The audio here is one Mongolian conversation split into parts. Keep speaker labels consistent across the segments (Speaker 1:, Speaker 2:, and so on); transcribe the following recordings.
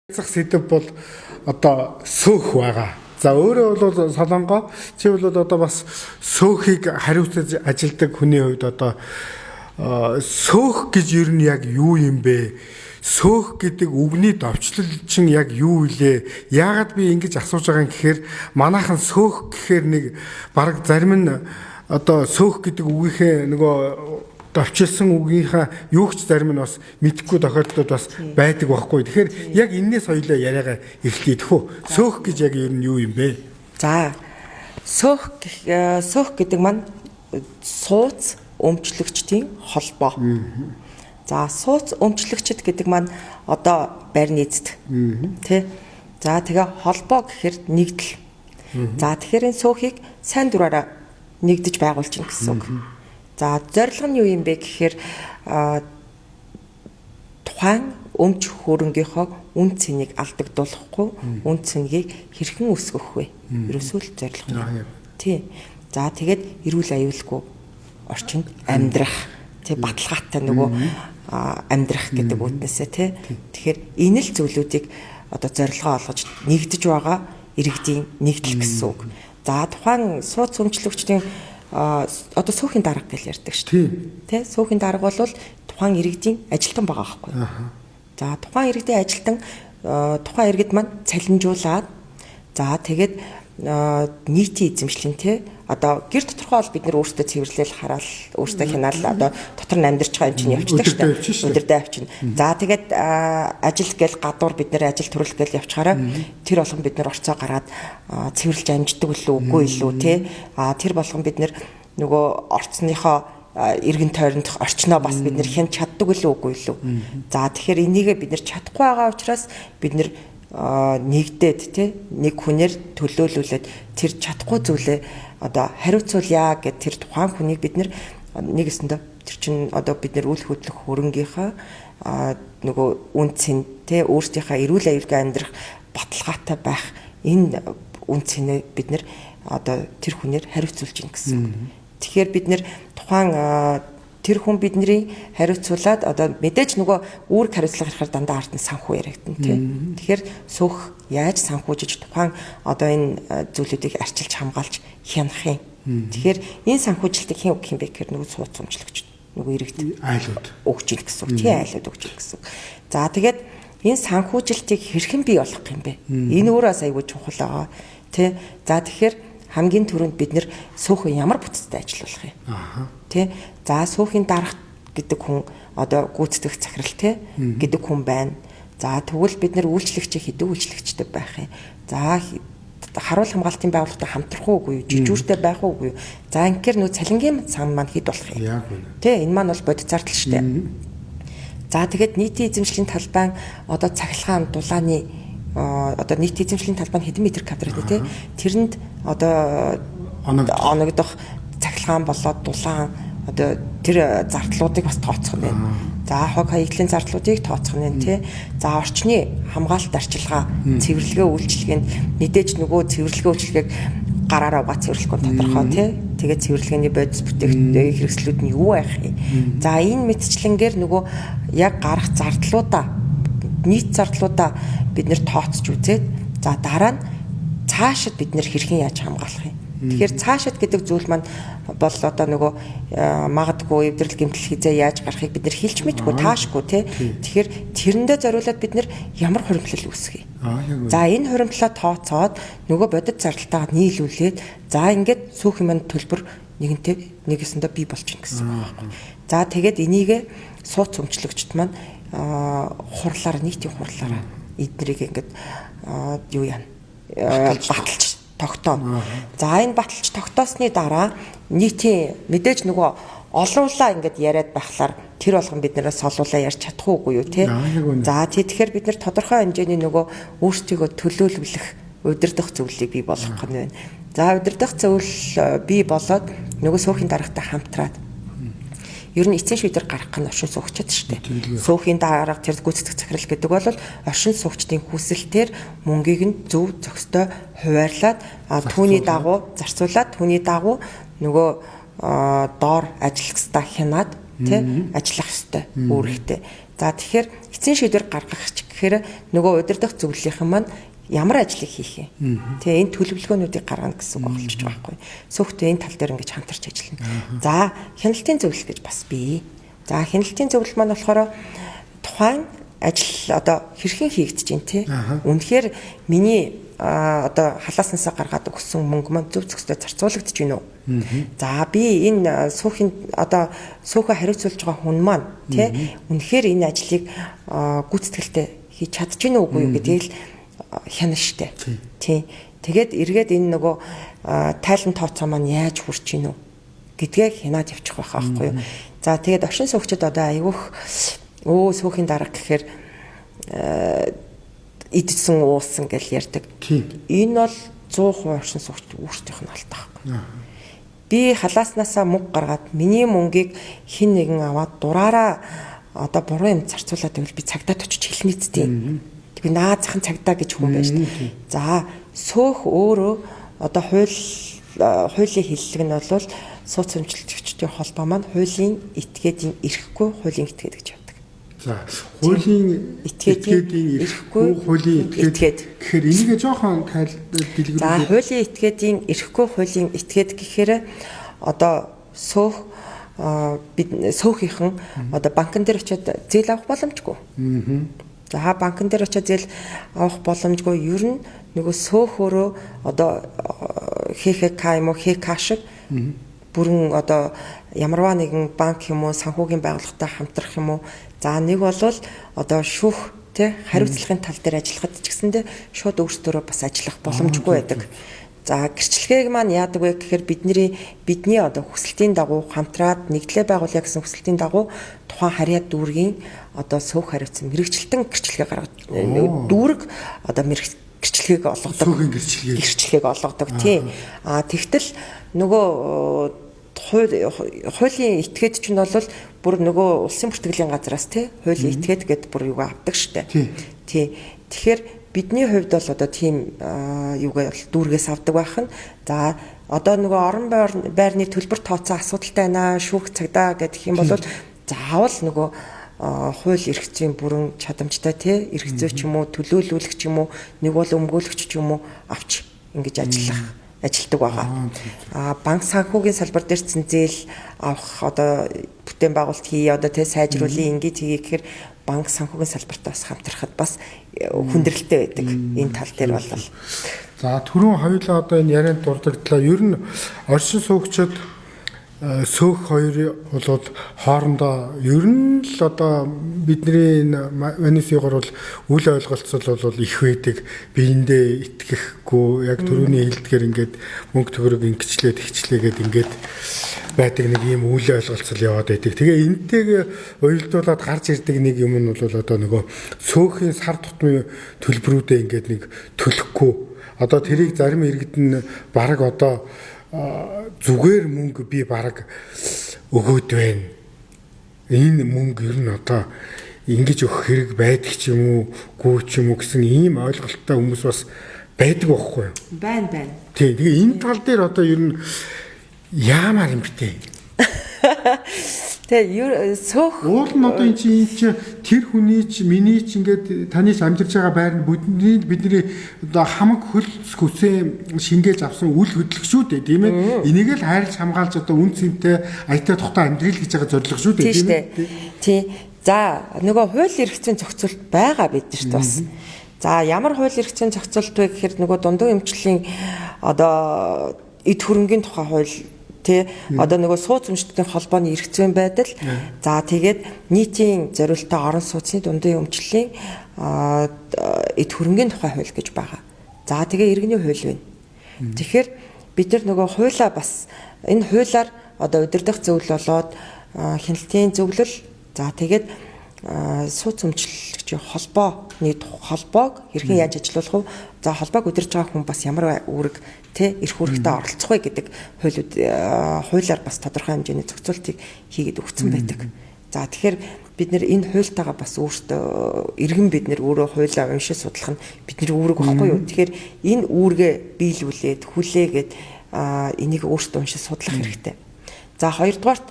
Speaker 1: Сэдв бол одоо сөөх байгаа. За өөрөө бол Солонгоо чи бол одоо бас сөөхийг хариуцаж ажилдаг хүний хувьд одоо сөөх гэж ер нь яг юу юм бэ? Сөөх гэдэг үгний довчлол чинь яг юу вэ? Яагаад би ингэж асууж байгаа юм гэхээр манайхан сөөх гэхээр нэг бараг зарим нь одоо сөөх гэдэг үгийнхээ нөгөө довчилсан үгийнхаа юугч зарим нь бас мэдхгүй тохиолдолд бас байдаг байхгүй. Тэгэхээр яг энэс хоёлоо яриагаа эхлэе тэхүү. Сөөх гэж яг ер нь юу юм бэ?
Speaker 2: За сөөх гэдэг маань сууц өмчлөгчдийн холбоо. За сууц өмчлөгчд гэдэг маань одоо байрны эзэд тий. За тэгээ холбоо гэхээр нэгдэл. За тэгэхээр энэ сөөхийг сайн дураараа нэгдэж байгуулж гин гэсэн үг. За зорилго нь юу юм бэ гэхээр тухайн өмч хөрөнгийнхөө үн цэнийг алдагдуулахгүй, үн цэнгийг хэрхэн өсгөх вэ? Ерөөсөө л зорилго нь. Тий. За тэгээд эрүүл аюулгүй орчинд амьдрах, тий баталгаатай нөгөө амьдрах гэдэг үгнээсээ тий. Тэгэхээр энэ л зүйлүүдийг одоо зорилгоо олгож нэгдэж байгаа иргэдийн нэгдэл гэсэн үг. За тухайн сууц өмчлөгчдийн одоо сөөхийн дарга гэж ярьдаг шүү дээ. Тэ сөөхийн дарга бол тухайн иргэдийн ажилтан байгаа байхгүй. За тухайн иргэдийн ажилтан тухайн иргэд маань цалинжуулаад за тэгээд нийтийн эзэмшлийн тэ одоо гэр доторхоо бол бид нэр өөрсдөө цэвэрлэл хараал өөрсдөө хянаал одоо дотор нь амьдарч байгаа юм чинь явчихдаг шүү дээ. Өдөрдөө авчин. За тэгээд ажил гээл гадуур бид нэр ажил төрөл гээл явчихаараа тэр болгон бид нэр орцоо гараад цэвэрлж амждаг үлээ үгүй илүү тэ тэр болгон бид нэр нөгөө орцныхоо эргэн тойронд орчноо бас бид нэр хянч чаддаг үлээ үгүй илүү. За тэгэхээр энийгээ бид нэр чадахгүй байгаа учраас бид нэр нэгдээд тий нэг хүнээр төлөөлүүлээд тэр чадахгүй зүйлээ одоо хариуцуулъя гэд тэр тухайн хүнийг бид нэг өсөндөө тэр чин одоо бид нэр үйл хөдлөх хөрөнгийнхаа нөгөө үн цэн тий өөрсдийнхээ эрүүл аюулгүй амьдрах баталгаатай байх энэ үн цэнээ бид нэр одоо тэр хүнээр хариуцуулж гин гэсэн. Тэгэхээр бид нэр тухайн тэр хүн бидний хариуцуулаад одоо мэдээж нөгөө үүрэг хариуцлага харахаар дандаа ард нь санхүү яригдана тийм. Тэгэхээр сөөх яаж санхүүжиж тухайн одоо энэ зүйлүүдийг арчилж хамгаалж хянах юм. Тэгэхээр энэ санхүүжилтийг хэн өгөх юм бэ гэхээр нөгөө сууц өмчлөгч нөгөө иргэд
Speaker 1: айлууд
Speaker 2: өгч ийн гэсэн үг. Тийм айлууд өгч ийн гэсэн. За тэгээд энэ санхүүжилтийг хэрхэн бий болгох юм бэ? Энэ өөрөө айгүй чухал байгаа. Тэ. За тэгэхээр хамгийн түрүүнд бид нэр сөөхөө ямар бүтцтэй ажиллуулах юм? Тэ. За сөөхийн дарга гэдэг хүн одоо гүйцэтгэх захирал тэ гэдэг хүн байна. За тэгвэл бид нэр үйлчлэгчийн хэдэн үйлчлэгчтэй байх юм. За харуул хамгаалтын байгууллагатай хамтрах уугүй юу? Жижүүртэй байх уугүй юу? За ингээр нөө цалингийн сан маань хэд болох юм? Тэ энэ маань бол бодит зардал шүү дээ. За тэгээд нийтийн эзэмшлийн талбайн одоо цахилгаан дулааны одоо нийтийн эзэмшлийн талбайн хэдэн метр квадрат тэ тэрэнд одоо оногдох цахилгаан болоод дулаан одоо тэр зардлуудыг бас тооцох нь байна. За хог хаягдлын зардлуудыг тооцох нь байна тий. За орчны хамгаалалт арчилгаа цэвэрлэгээ үйлчилгээнд мэдээж нөгөө цэвэрлэгээ үйлчилгээг гараараа угаа цэвэрлэхгүй тодорхой тий. Тэгээд цэвэрлэгээний бодис бүтээгдэхүүн хэрэгслүүд нь юу байх юм. За энэ мэтчлэнгээр нөгөө яг гарах зардлуудаа нийт зардлуудаа бид нэр тооцож үзээд за дараа нь цаашид бид нэр хэрхэн яаж хамгаалах юм. Тэгэхээр цаашид гэдэг зүйл маань бол одоо нөгөө магадгүй эвдрэл гэмтэл хизээ яаж гарахыг бид нэр хэлж мэдгүй таашгүй тий. Тэгэхээр тэрэндээ зориулаад бид нэр ямар хуримтлал үүсгэх юм. За энэ хуримтлаа тооцоод нөгөө бодит зардалтайгаа нийлүүлээд за ингээд сүүхийн маань төлбөр нэгэсэндээ бий болж гин гэсэн үг байхгүй. За тэгээд энийг сууц өмчлөгчд маань хурлаараа нийтийн хурлаараа эднэрийг ингээд юу яана баталж тогтооно. За энэ баталж тогтоосны дараа нийтийн мэдээж нөгөө олуулаа ингээд яриад байхлаар тэр болгон бид нараас олуулаа ярьж чадахгүй юу те. За тэгэхээр бид нар тодорхой хэмжээний нөгөө өөрсдийгөө төлөөлөх удирдах зөвлөлийг бий болгох нь байна. За удирдах зөвлөл бий болоод нөгөө сөөхийн даргатай хамтраад ер нь эцсийн шийдвэр гаргах нь оршин суугчид шүү дээ. Сөөхийн дарга тэр гүйцэтгэх захирал гэдэг бол оршин суугчдын хүсэлтээр мөнгийг нь зөв зохистой хуваарлаад түүний дагуу зарцуулаад түүний дагуу нөгөө доор ажиллах ёстой хянаад тий ажиллах ёстой үүрэгтэй. За тэгэхээр эцсийн шийдвэр гаргах ч гэхээр нөгөө удирдах зөвлөлийнхэн маань ямар ажлыг хийх юм. Тэгээ энэ төлөвлөгөөнүүдийг гаргана гэсэн үг болчихж байгаа байхгүй. Сөөхтэй энэ тал дээр ингэж хамтарч ажиллана. За хяналтын зөвлөл гэж бас бий. За хяналтын зөвлөл маань болохоор тухайн ажил одоо хэрхэн хийгдэж байна те. Үнэхээр миний одоо халааснасаа гаргаад өгсөн мөнгө маань зөв зөвхөстэй зарцуулагдаж байна уу? За би энэ сүүхийн одоо сүүхэ хариуцуулж байгаа хүн маань те үнэхээр энэ ажлыг гүйцэтгэлтэй хийж чадчихна уугүй юу гэдгийг л хянана штэ. Тий. Тэгээд эргээд энэ нөгөө тайлан тооцоо маань яаж хүрч гинүү гэдгийг хянаад явчих байх байхгүй юу. За тэгээд оршин суугчид одоо айгүйх сүүхийн дарга гэхээр идсэн уусан гэж ярьдаг. Энэ бол 100% оршин суугчид өөрсдийнх нь алт байхгүй. Би халааснасаа мөнгө гаргаад миний мөнгийг хин нэгэн аваад дураараа одоо буруу юм зарцуулаад байвал би цагдаад очиж хэлнэ зү. Би наазахын цагдаа гэж хүн байж. За сөөх өөрөө одоо хуулийн хэллэг нь бол сууц хэмжлэгчдийн холбоо маань хуулийн этгээдийн эрэхгүй хуулийн этгээд гэж явдаг.
Speaker 1: За хуулийн этгээдийн эрэхгүй хуулийн этгээд гэхээр энийг жоохон дэлгэрүүлээ.
Speaker 2: За хуулийн этгээдийн эрэхгүй хуулийн этгээд гэхээр одоо сөөх бид сөөхийнхэн одоо банкн дээр очиод зээл авах боломжгүй. За банкн дээр очиод зээл авах боломжгүй. Ер нь нөгөө сөөх өөрөө одоо ХХК юм уу ХК шиг бүрэн одоо ямарваа нэгэн банк юм уу санхүүгийн байгууллагатай хамтрах юм уу. За нэг бол одоо шүүх тий хариуцлагын тал дээр ажиллахад ч гэсэндээ шууд өөрсдөө бас ажиллах боломжгүй байдаг. За гэрчлэгийг маань яадаг вэ гэхээр бидний одоо хүсэлтийн дагуу хамтраад нэгдлээ байгуулъя гэсэн хүсэлтийн дагуу тухайн харьяа дүүргийн одоо суух хариуцсан мэрэгчлэлтэн гэрчлэгээ гаргаж дүүрэг одоо гэрчлэгийг олгодог.
Speaker 1: Суухийн
Speaker 2: гэрчлэгийг олгодог тий. Тэгтэл нөгөө хуулийн этгээд чинь бол бүр нөгөө улсын бүртгэлийн газраас тий хуулийн этгээд гэдэг бүр юугаа авдаг штэ. Тий. Тэгэхээр бидний хувьд бол одоо тийм юугаа дүүргээс авдаг байх нь. За одоо нөгөө орон байрны төлбөр тооцоо асуудалтай байна шүүх цагдаа гэдэг юм бол заавал нөгөө хууль эрх зүйн бүрэн чадамжтай тий эрх зүй ч юм уу төлөөлүүлэгч ч юм уу нэг бол өмгөөлөгч ч юм уу авч ингэж ажилтдаг байгаа. Банк санхүүгийн салбар дээр зээл авах одоо бүтээн байгуулалт хий одоо тий сайжруулъя ингэж хийе гэхээр банк санхүүгийн салбартаа бас хамтрахад бас хүндрэлтэй байдаг энэ тал дээр бол.
Speaker 1: За түрүүн хоёулаа одоо энэ ярианд дурдагдлаа. Ер нь оршин суугчид сөөх хоёр бол хоорондоо ер нь л одоо бидний манисыгоор бол үл ойлголцол бол их байдаг. Биендээ итгэхгүй яг түрүүний хэлдгээр ингээд мөнгө төгрөг ингэчлээд ихчлээгээд ингээд байдаг нэг юм үл ойлголцол яваад байдаг. Тэгээ энтэйг уялдуулаад гарч ирдэг нэг юм нь бол одоо нөгөө сөөхийн сар тутмын төлбөрүүдээ ингээд нэг төлөхгүй. Одоо тэрийг зарим иргэд нь бараг одоо зүгээр мөнгө би бараг өгөөд байна. Энэ мөнгө ер нь одоо ингэж өгөх хэрэг байдаг ч юм уу, гүү ч юм уу гэсэн ийм ойлголттой хүмүүс бас байдаг байхгүй юу?
Speaker 2: Байна.
Speaker 1: Тийм. Тэгээ энэ тал дээр одоо ер нь яамаар юм бэ?
Speaker 2: Тэгээ сөөх
Speaker 1: уул нь одоо энэ чи тэр хүний чи миний чи ингээд таны амьдарч байгаа байр нь бидний одоо хамаг хөлс хүсээ шингээж авсан үл хөдлөгчүүд тийм ээ. Энийг л хайрлж хамгаалж одоо үн цэнтэй аятаа тухтай амьдрал гэж байгаа зорилго шүү дээ тийм ээ.
Speaker 2: Тий. За нөгөө хууль эрх зүйн зохицуулт байгаа биднэрт бас. За ямар хууль эрх зүйн зохицуулт вэ гэхээр нөгөө дундуу эмчлийн одоо эд хөрөнгийн тухай хууль тий одоо нөгөө сууц өмчтдийн холбооны эрх зүйн байдал. За тэгээд нийтийн зориултаа орон сууцны дундын өмчлийн эд хөрөнгийн тухай хууль гэж байгаа. За тэгээ иргэний хууль байна. Тэгэхээр бид нар нөгөө хуулаа бас энэ хуулаар одоо удирдах зөвлөл болоод хяналтын зөвлөл за тэгээд сууц өмчлөгчийн холбоог хэрхэн яаж ажилуулах вэ? За холбоог удирж байгаа хүн бас ямар үүрэг тэ эрх үүрэгтэй оролцох вэ гэдэг хуулиар бас тодорхой хэмжээний зохицуултыг хийгээд өгсөн байдаг. За тэгэхээр бид нэр энэ хуультайгаа бас өөртөө иргэн бид нэр өөрөө хуулиа уншиж судлах нь бидний үүрэг багхгүй юу? Тэгэхээр энэ үүргээ биелүүлээд хүлээгээд энийг өөртөө уншиж судлах хэрэгтэй. За хоёрдугаарт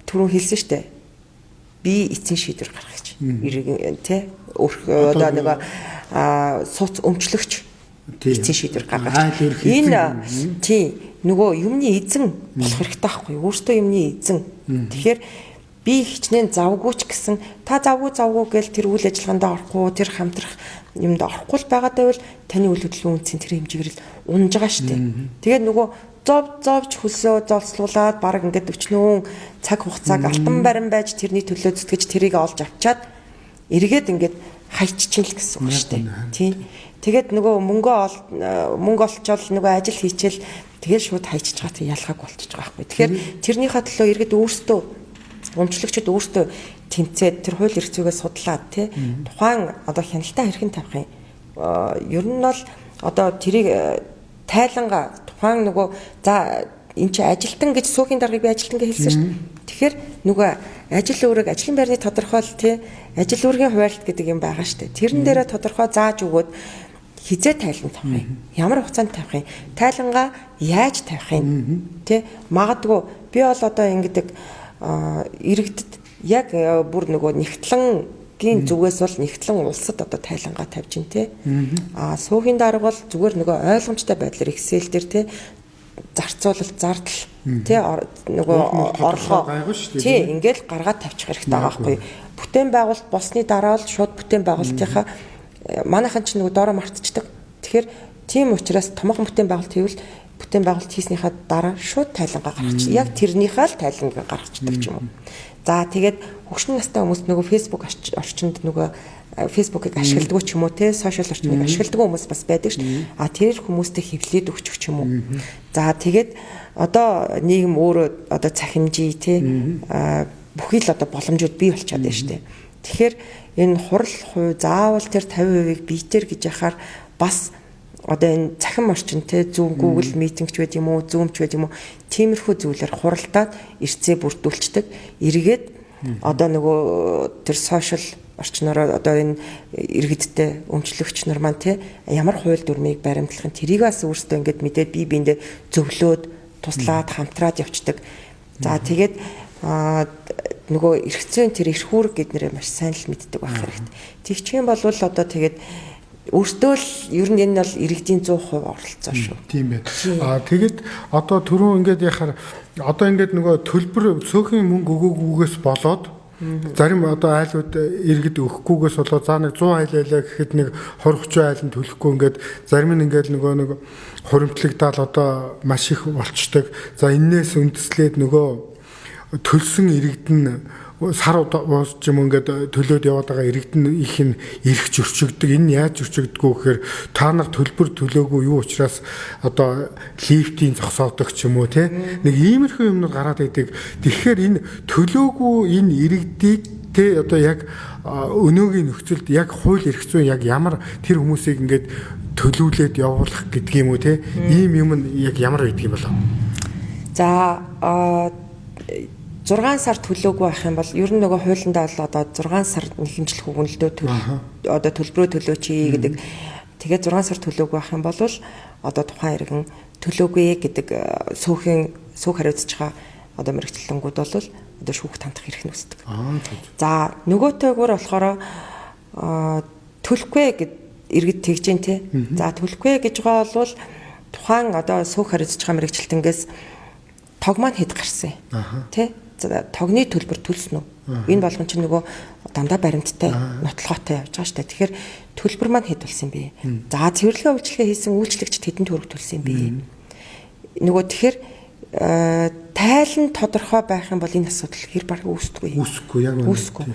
Speaker 2: түрүүн хэлсэн шүү дээ. Би эцсийн шийдвэр гаргах гэж. тий одоо нэг сууц өмчлөгч эцсийн шийдвэр гаргаж. Энэ тий нөгөө юмны эзэн болох хэрэгтэй байхгүй юу? Өөртөө юмны эзэн. Тэгэхээр би хичнээн завгүйч гэсэн та завгүй гэж тэр үйл ажиллагаанд орохгүй, тэр хамтрах юмд орохгүй л байгаад байвал таны үйл хөдлөлийн үнцийн тэр хэмжээгээр л унаж байгаа шүү дээ. Тэгээд нөгөө зовж хөлсөө зовслуулаад баг ингээд өчнөө цаг хугацааг алтан барин байж тэрний төлөө зүтгэж тэрийг олж авчаад эргээд ингээд хайччин л гэсэн үг шүү дээ. Тий. Тэгээд нөгөө мөнгө олчвол нөгөө ажил хийчихэл тэгээд шууд хайчиж байгаа тийм ялгааг болчихж байгаа байхгүй. Тэгэхээр тэрнийхээ төлөө эргээд өөрсдөө өмчлөгчд өөрсдөө тэмцээд тэр хууль эрх зүйгээ судлаад тий тухайн одоо хяналтаа хэрхэн тавих юм. Ер нь бол одоо тэрийг тайлангаа тухайн нөгөө за эн чи ажилтан гэж сүүхийн даргаыг би ажилтан гэж хэлсэн шүү дээ. Тэгэхээр нөгөө ажил үүрэг ажлын байрны тодорхойл тий ажил үүргийн хуваалт гэдэг юм байгаа шүү дээ. Тэрэн дээрээ тодорхой зааж өгөөд хизээ тайлан тавих юм. Ямар хугацаанд тавих юм? Тайлангаа яаж тавих юм? Тэ магадгүй би бол одоо ингэдэг иргэдэд яг бүр нөгөө нэгтлэнгийн зүгээс бол нэгтлэн улсад одоо тайлангаа тавьж ин тэ. Сүүхийн дарга бол зүгээр нөгөө ойлгомжтой байдлаар Excel дээр тэ зарцуулалт зардал тий нөгөө орлогоо тий ингээл гаргаад тавьчих хэрэгтэй байгаа байхгүй. Бүтээн байгуулалт болсны дараа бол шууд бүтээн байгуулалтынхаа манайхан ч нөгөө доороо мартчихдаг. Тэгэхээр тийм учраас томоохон бүтээн байгуулалт хийвэл бүтээн байгуулалт хийснийхаа дараа шууд тайлангаа гаргачих. Яг тэрнийхээ л тайлангаа гаргацдаг ч юм уу. За тэгээд хөгшин настай хүмүүс нөгөө Facebook орчинд нөгөө Facebook-ыг ашигладаг ч юм уу те сошиал орчмыг ашигладаг хүмүүс бас байдаг шүү. Тэр хүмүүстэй хэвлээд өгчих ч юм уу. За тэгээд одоо нийгэм өөрөө одоо цахимжий те бүхий л одоо боломжууд бий болчиход байна шүү. Тэгэхээр энэ хурал хувь заавал тэр 50%-ийг биетэр гэж яхаар бас одоо энэ цахим орчин те Zoom Google Meeting ч байд юм уу Zoom ч байд юм уу тиймэрхүү зүйлээр хуралдаад эрцээ бүрдүүлцдэг. Эргээд одоо нөгөө тэр сошиал орчнороо одоо энэ иргэдтэй өмчлөгч нар маань те ямар хууль дүрмийг баримтлах нь тэрийг бас өөрсдөө ингээд мэдээд бие биендээ зөвлөөд туслаад хамтраад явцдаг. За тэгээд нөгөө эрх зүйн тэр эрх үүрэг гэднэрээ маш сайн л мэддэг байх хэрэгтэй. Тэгчийн болвол одоо тэгээд өөртөө л ер нь энэ бол иргэдийн 100% оролцоо шүү.
Speaker 1: Тийм байна. Тэгээд одоо түрүүн ингээд яхаар одоо ингээд нөгөө төлбөр цөөхөн мөнгө өгөөгүйгээс болоод зарим одоо айлууд иргэд өгөхгүйгээс болоод за нэг 100 айлаа гэхэд нэг 20-30 айлын төлөхгүй ингээд зарим нь ингээд нөгөө нэг хуримтлагдаал одоо маш их болчдөг. За энээс үндэслээд нөгөө төлсөн иргэд нь сар уус юм ингээд төлөөд яваад байгаа иргэд нь их нь ирэх зөрчигдөг. Энэ яаж зөрчигдгүү гэхээр та нар төлбөр төлөөгүй юу учраас одоо лифтийн зогсоодог ч юм уу те нэг иймэрхүү юмнууд гараад идэг. Тэгэхээр энэ төлөөгүй энэ иргэдийг те одоо яг өнөөгийн нөхцөлд яг хууль эрх зүйн яг ямар тэр хүмүүсийг ингээд төлөвлөөд явуулах гэдэг юм уу те ийм юм нь яг ямар байдаг юм болов?
Speaker 2: За 6 сар төлөөгүй байх юм бол ер нь нөгөө хуулиндаа бол одоо 6 сар нэхэмжлэх өгнөлтөө одоо төлбөрөө төлөөч гэдэг. Тэгээд 6 сар төлөөгүй байх юм бол одоо тухайн иргэн төлөөгүй гэдэг сүүх хариуцж байгаа одоо мэрэгчлэнгүүд бол одоо шүүх тандах эрх нь үүсдэг. За нөгөөтэйгөр болохоор төлөхгүй гэд иргэд тэгж जैन те. За төлөхгүй гэж байгаа бол тухайн одоо сүүх хариуцж байгаа мэрэгчлэлтэнгээс тог маань хэд гарсан те. Тогны төлбөр төлсөн үү? Энэ болгон чинь нөгөө дандаа баримттай, нотлохоотой явж байгаа шүү дээ. Тэгэхээр төлбөр маань хэд болсон бэ? За цэвэрлэгээ үйлчлэгээ хийсэн үйлчлэгчд хэдэн төгрөг төлсөн бэ? Нөгөө тэгэхээр тайлан тодорхой байх юм бол энэ асуудал хэр баг үүсдэггүй.
Speaker 1: Үүсэхгүй яг үнэ.
Speaker 2: Үүсэхгүй.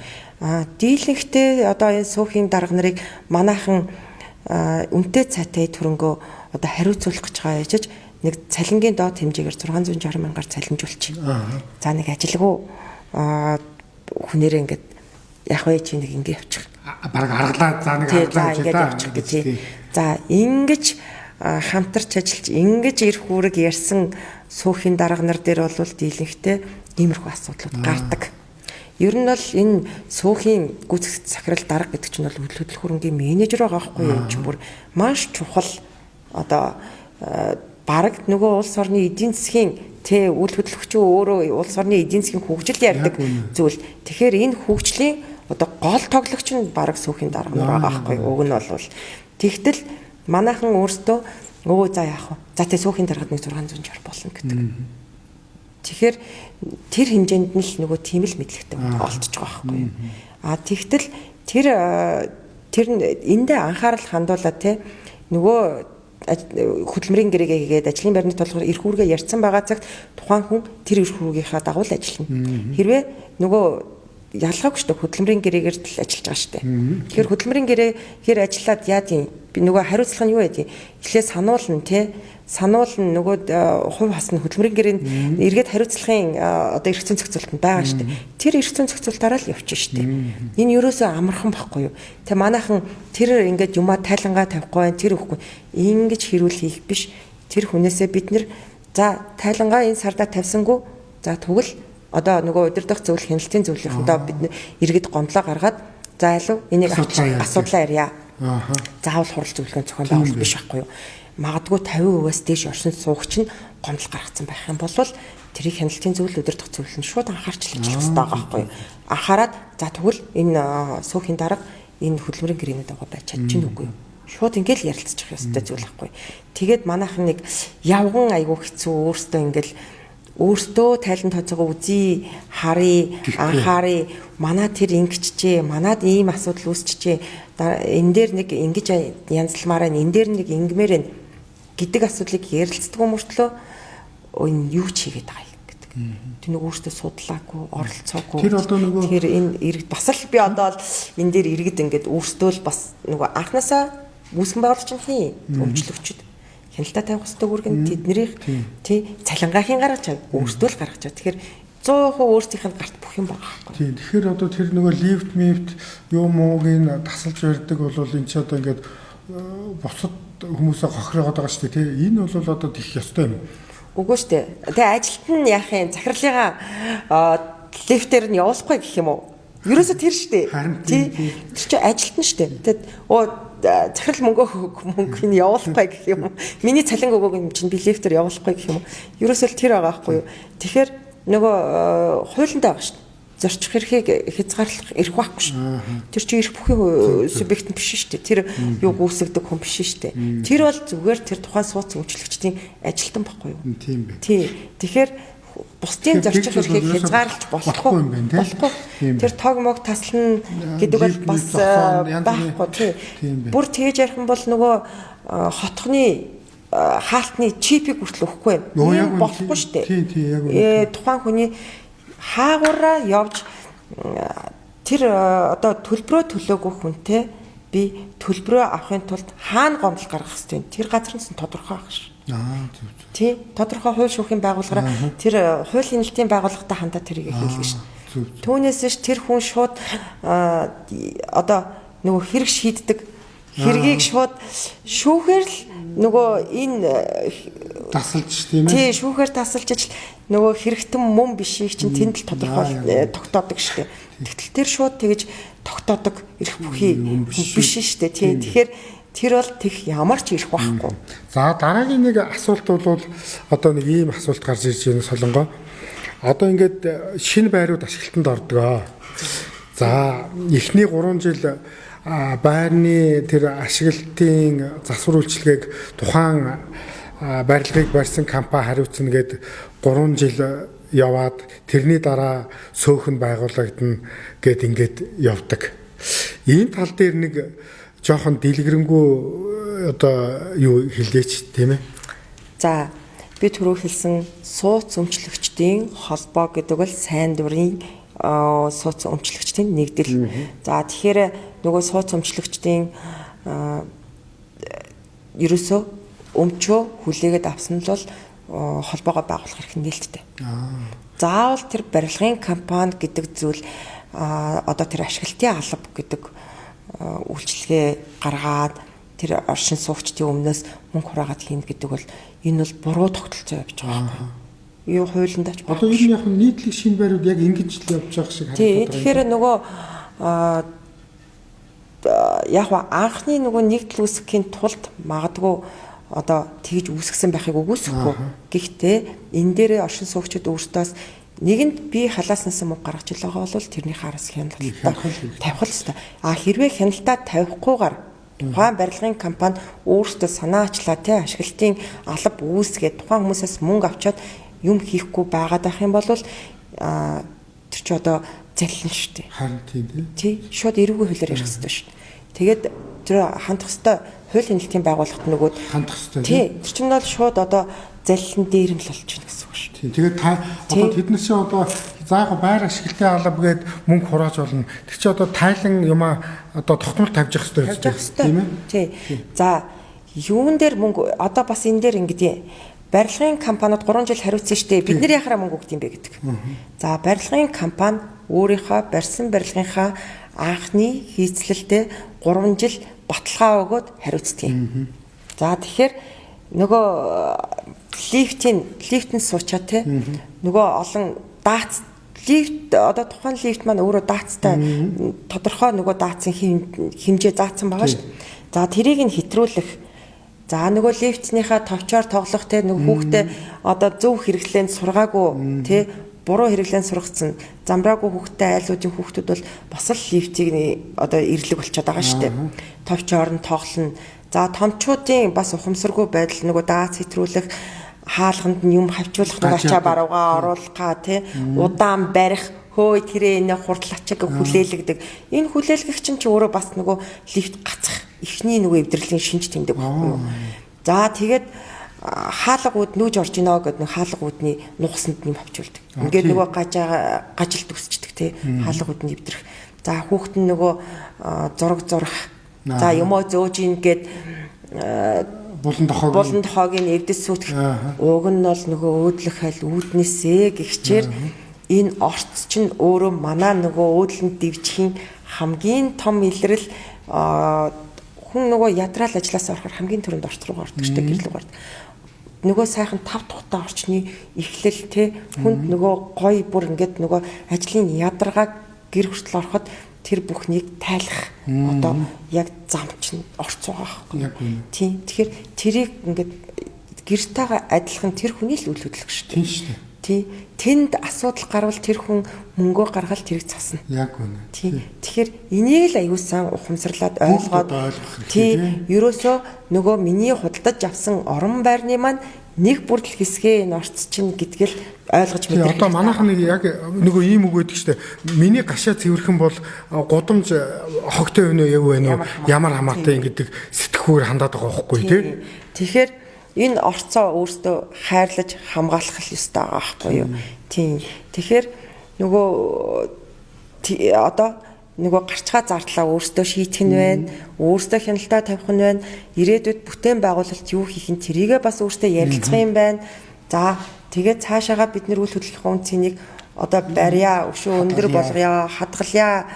Speaker 2: Дийлэнхтэй одоо энэ сүүхийн дарга нарыг манайхан үнэтэй цайтай төрөнгөө одоо хариуцуулах гэж байгаа яжж нэг цалингийн доод хэмжээгээр 660 мянгаар цалинжуулчих. За нэг ажилгүй хүнээрээ ингээд яг вэ чи нэг ингэ явчих.
Speaker 1: Бараг аргалаа за нэг аргалаа
Speaker 2: явчих гэж. За ингэж хамтарч ажиллаж ингэж эрх үүрэг ярьсан сүүхийн дарга нар дээр бол дийлэнхтэй иймэрхүү асуудлууд гардаг. Ер нь бол энэ сүүхийн гүйцэтгэх захирал дарга гэдэг чинь бол үйл хөдлөх хөрөнгийн менежер байгаа байхгүй юу? Чи бүр маш чухал одоо бараг нөгөө улс орны эдийн засгийн тэ үйл хөдлөгч өөрөө улс орны эдийн засгийн хөгжил ярьдаг зүйл. Тэгэхээр энэ хөгжлийн одоо гол тоглогч нь баг сүүхийн дарга нар байгаа байхгүй. Уг нь бол тэгтэл манайхан өөрсдөө за яах вэ? За тэ сүүхийн даргад нэг 660 болно гэдэг. Тэгэхээр тэр хэмжээнд нь л нөгөө тийм л мэдлэгтэй олдож байгаа байхгүй. Тэгтэл тэр эндээ анхаарал хандуулаад те нөгөө хөдөлмөрийн гэрээгээ хийгээд ажлын байрны толгойр эрх үүргээ ярьсан байгаа цагт тухайн хүн тэр эрх үүргийнхаа дагуу л ажиллана. Хэрвээ нөгөө ялгаагүй шүү дээ хөдөлмөрийн гэрээгээр л ажиллаж байгаа шүү дээ. Тэгэхээр хөдөлмөрийн гэрээгээр ажиллаад яа тийм би нөгөө хариуцлага нь юу байдгийг эхлээ сануулна те сануулна нөгөө хувь хасна хөдөлмөрийн гэрээнд эргээд хариуцлагын одоо эрх зүйн зохицуулт нь байгаа шүү дээ. Тэр эрх зүйн зохицуултаараа л явчих шүү дээ. Энэ ерөөсөө амархан байхгүй юу. Тэ манайхан тэр ингээд юмаа тайлангаа тавихгүй байх тэр өгөхгүй ингэж хэрүүл хийх биш. Тэр хүнээсээ бид нэр за тайлангаа энэ сардаа тавьсангүй за тэгвэл одоо нөгөө удирдах зөвлөх хяналтын зөвлөлийнхөндөө бид иргэд гомдлоо гаргаад за алуу энийг асуудлаа ярья. Заавал хурал зөвлөгөөний зохион байгуулалт биш байхгүй юу. Магадгүй 50%-аас дээш оршин суугч нь гомдол гаргацсан байх юм бол тэрийг хяналтын зөвлөл удирдах зөвлөл нь шууд анхаарч ажиллах хэрэгтэй байгаа байхгүй юу. Анхаарад за тэгвэл энэ сүүхийн дарга энэ хөдөлмөрийн гэрээний дагуу байж чадчих нүггүй юу. Шууд ингээл ярилцчих ёстой зүйл байхгүй. Тэгээд манайхан нэг явган айгуу хэцүү өөртөө тайлан тооцоогоо үзье, харъя, анхааръя. Манай тэр ингэчжээ, манад ийм асуудал үүсчихжээ. Энэ дээр нэг ингэж янзлмаар байна, энэ дээр нэг ингэмээр байна гэдэг асуудлыг ярилцдаг мөртлөө энэ юу ч хийгээд байгаа юм гэдэг. Тэр нэг өөртөө судлаагүй, оролцоогүй.
Speaker 1: Тэр одоо нөгөө
Speaker 2: тэр энэ иргэд бас л би одоо л энэ дээр иргэд ингээд өөртөө л бас нөгөө анханасаа үүсгэн байгуулагч нь хий өмчлөгчд хяналтаа тавих хэрэгтэй үүрэг нь тэднэрийг тий цалингаахын гаргаж чад өөрсдөө л гаргаж чад. Тэгэхээр 100% өөрсдийнх нь гарт бүх юм байгаа байхгүй.
Speaker 1: Тий. Тэгэхээр одоо тэр нөгөө лифт юм уугийн тасалж барьдаг бол энэ ч одоо ингээд бусад хүмүүсээ хохироод байгаа шүү дээ тий. Энэ бол одоо тийх ёстой юм.
Speaker 2: Үгүй шүү дээ. Тэгээ ажилт нь яах юм захирлынхаа лифтээр нь явуулахгүй гэх юм уу? Ерөөсө тэр шүү дээ. Тий. Тэр чинь ажилт нь шүү дээ. Тэгээд захирал мөнгө нь явуулахгүй гэх юм уу? Миний цалин өгөөг юм чинь би лифтээр явуулахгүй гэх юм уу? Ерөөсөө л тэр байгаа байхгүй юу? Тэгэхээр нөгөө хуулиндаа байгаа шүү дээ. Зорчих эрхийг хязгаарлах эрх байхгүй шүү. Тэр чинь эрх бүхий субъект нь биш шүү дээ. Тэр юу гүйцэгдэг хүн биш шүү дээ. Тэр бол зүгээр тэр тухайн сууц өмчлөгчдийн ажилтан байхгүй юу?
Speaker 1: Тийм бэ.
Speaker 2: Тий. Тэгэхээр бусдын зорчих эрхийг хязгаарлаж болохгүй юм байна тийм. Тэр тог мог таслана гэдэг бол бас байхгүй тийм. Бүр тэгж ярих юм бол нөгөө хотхны хаалтны чипийг хүртэл өгөхгүй юм. Болохгүй шүү дээ.
Speaker 1: Тийм яг.
Speaker 2: Тухайн хүний хаагаараа явж тэр одоо төлбөрөө төлөөгүй хүнтэй би төлбөрөө авахын тулд хаана гомдол гаргах ёстой вэ? Тэр газар нь тодорхой байх шүү. Тий, тодорхой хууль шүүхийн байгууллагаараа тэр хууль хяналтын байгууллагатай хандаа тэрийг хийлгэж шин. Түүнээс ш тэр хүн шууд одоо нөгөө хэрэг шийддэг хэргийг шууд шүүхээр л нөгөө энэ
Speaker 1: тасалж тийм ээ.
Speaker 2: Тий, шүүхээр тасалж нөгөө хэрэгтэн мөн бишийг чинь тэнд л тодорхой тогтоодог штэ. Тэгтэл тэр шууд тэгж тогтоодог эрх бүхий биш штэ. Тий. Тэгэхээр тэр бол тех ямар ч ирэх байхгүй.
Speaker 1: За дараагийн нэг асуулт бол одоо нэг ийм асуулт гарч ирж байна Солонгоо. Одоо ингээд шинэ байрууд ашиглалтанд ордог. За эхний 3 жил байрны тэр ашиглалтын засвар үйлчилгээг тухайн барилгыг барьсан компани хариуцна гэд 3 жил яваад тэрний дараа сөөхн байгуулагдана гэд ингээд явдаг. Энэ тал дээр нэг жоохон дэлгэрэнгүй одоо юу хэлгээч тийм ээ.
Speaker 2: За би түрүү хэлсэн сууц өмчлөгчдийн холбоо гэдэг бол сайн дурын сууц өмчлөгчдийн нэгдэл. За тэгэхээр нөгөө сууц өмчлөгчдийн ерөөсөө өмчөө хүлээгээд авсан л бол холбоогоо байгуулах хэрэг нээлттэй. Заавал тэр барилгын компани гэдэг зүйл одоо тэр ашиглалтын алба гэдэг үйлчилгээ гаргаад тэр оршин суугчдын өмнөөс мөнгө хураагаад хийнэ гэдэг бол энэ бол буруу тогтолцоо явж байгаа юм. Юу хуулиндаа ч
Speaker 1: одоо энэ яг нийтлэг шинэ байрууд яг ингэж л явж байгаа шиг
Speaker 2: харагдаад байна. Тий, тэгэхээр нөгөө яг анхны нөгөө нэгдэл үүсгэхийн тулд магадгүй одоо тэгж үүсгэсэн байхыг үгүйсэхгүй. Гэхдээ энэ дээр оршин суугчид өөртөөс нэгэнд би халааснаас мөнгө гаргаж байгаа бол тэрний хараас хяналтаа тавих л ёстой. Хэрвээ хяналтаа тавихгүйгээр тухайн барилгын компани өөрсдөө санаачлаа тий ашиглалтын алба үүсгээд тухайн хүмүүсээс мөнгө авчаад юм хийхгүй байгаад байх юм бол тэр чи одоо заллин шүү дээ.
Speaker 1: Харин
Speaker 2: тий шууд эрүүгийн хуулиар ярих хэрэгтэй шүү дээ. Тэгээд тэр хандах ёстой хууль хяналтын байгууллагт нөгөөд
Speaker 1: хандах ёстой
Speaker 2: тий тэр чинь бол шууд одоо заллин дээр нь л болж байна гэсэн үг шүү дээ.
Speaker 1: Тэгээд та одоо тэднээс чинь одоо заахаа байр ашиглалтын алба гээд мөнгө хурааж болно. Тэр чи одоо тайлан юмаа одоо тогтмол тавьж явах хэрэгтэй
Speaker 2: тийм ээ. Тий. За юун дээр мөнгө одоо бас энэ дээр ингэдэй. Барилгын компаниуд 3 жил хариуцсан шүү дээ. Бид нар яхаараа мөнгө өгд юм бэ гэдэг. За барилгын компани өөрийнхөө барьсан барилгынхаа анхны хийцлэлдээ 3 жил баталгаа өгөөд хариуцдаг юм. За тэгэхээр нөгөө лифтэн суучаа те нөгөө олон дац лифт одоо тухайн лифт маань өөрөө даацтай тодорхой нөгөө даацын хэмжээ заасан байгаа шүү. За тэрийг нь хэтрүүлэх. За нөгөө лифтнийхаа товчоор тоглох те нөгөө хүүхдээ одоо зөв хэрэглээнд сургаагүй те буруу хэрэглээнд сургацсан замбраагүй хүүхдээ айлуудын хүүхдүүд бол бас л лифтийг одоо ирлэг болчиход байгаа шүү дээ. Товчоор нь тоглоно. За томчуудын бас ухамсаргүй байдал нөгөө даац хэтрүүлэх хаалганд нь юм хавчуулах нөгөө ачаа баруугаа оруулахаа тий удаан барих хөөе тэрэ энэ хурдлачиг хүлээлгдэг. Энэ хүлээлгэх чинь ч өөрөө бас нөгөө лифт гацах эхний нөгөө эвдрэлийн шинж тэмдэг байхгүй юу. За тэгээд хаалгууд нүүж орж ийнэ гэдэг нэг хаалгуудны нугасанд юм хавчуулдаг. Ингээд нөгөө гажил төсчдөг тий хаалгууд нь эвдрэх. За хүүхэд нь нөгөө зураг за юмоо зөөж ийн гэд булан тохоогийн эвдэс сүйтгэх уг нь бол нөгөө өөдлөх хайл үүднээсээ гихчээр энэ орц чинь өөрөө манай нөгөө өөдлөнд дивжихийн хамгийн том илрэл хүн нөгөө ядраал ажилласаа орохоор хамгийн түрүүнд орц руу ордог шүү дээ гэрэл рүү ордог. Нөгөө сайхан 5 тухтай орчны эхлэл те хүнд нөгөө гой бүр ингээд нөгөө ажлын ядаргаа гэр хүртэл ороход тэр бүхнийг тайлах одоо яг зам чинь орц байгаа байхгүй. Тийм. Тэгэхээр тэрийг ингээд гэртайгаа адилхан тэр хүний л үйл хөдлөх шүү дээ.
Speaker 1: Тийм шүү дээ.
Speaker 2: Тийм. Тэнд асуудал гарвал тэр хүн мөнгөө гаргаад тэрийг засна.
Speaker 1: Яг үнэ.
Speaker 2: Тийм. Тэгэхээр энийг л аюулсан ухамсарлаад ойлгоод тийм. Ерөөсөө нөгөө миний худалдаж авсан орон байрны маань нэг бүрдэл хэсгээ энэ орц чинь гэдгээл ойлгож мэдэрх.
Speaker 1: Одоо манайхан нэг яг нөгөө ийм үг өгдөг штэ. Миний гашаа цэвэрхэн бол гудамж хогтой өнөө яв байна уу? Ямар хамаатай ингэдэг сэтгхүүр хандаад байгаа байхгүй тий.
Speaker 2: Тэгэхээр энэ орцоо өөртөө хайрлаж хамгаалах л ёстой байгаа байхгүй юу? Тийм. Тэгэхээр нөгөө одоо нөгөө гарчгаа зардлаа өөртөө шийдэх нь байна, өөртөө хяналтаа тавих нь байна, ирээдүйд бүтээн байгуулалт юу хийх нь тэрийгээ бас өөртөө ярилцах юм байна. За тэгээд цаашаага бид нэр үйл хөдлөлийн үнцнийг одоо барья, өшөө өндөр болгоё, хадгалъя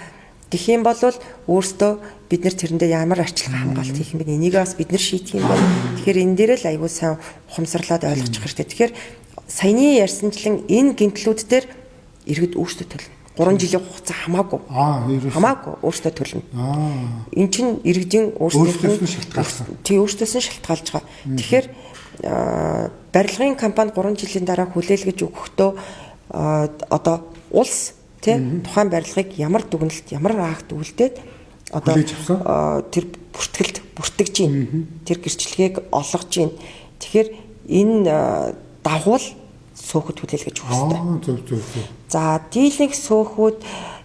Speaker 2: гэх юм бол өөртөө бид нэр тэрэндээ ямар арчилгаа хамгаалт хийх юм бэ? Энийг бас бид нэр шийдэх юм байна. Тэгэхээр энэ дээр л аюул сайн ухамсарлаад ойлгочих хэрэгтэй. Тэгэхээр саяны ярьсанчлан энэ гинтлүүд дээр иргэд өөртөө төлнө. 3 жилийн хугацаа хамаагүй. Хамаагүй өөртөө төлнө. Эн чинь иргэдийн өөртөөс нь шалтгаалж. Тий өөртөөс нь шалтгаалж байгаа. Тэгэхээр барилгын компани 3 жилийн дараа хүлээлгэж өгөхдөө одоо улс тий тухайн барилгыг ямар дүгнэлт, ямар акт үлдээд одоо тэр бүртгэлд бүртгэж гин. Тэр гэрчлэгийг олгож гин. Тэгэхээр энэ дагуул сөөхөд хүлээлгэж өгөх хэрэгтэй. За дийлэнх сөөхүүд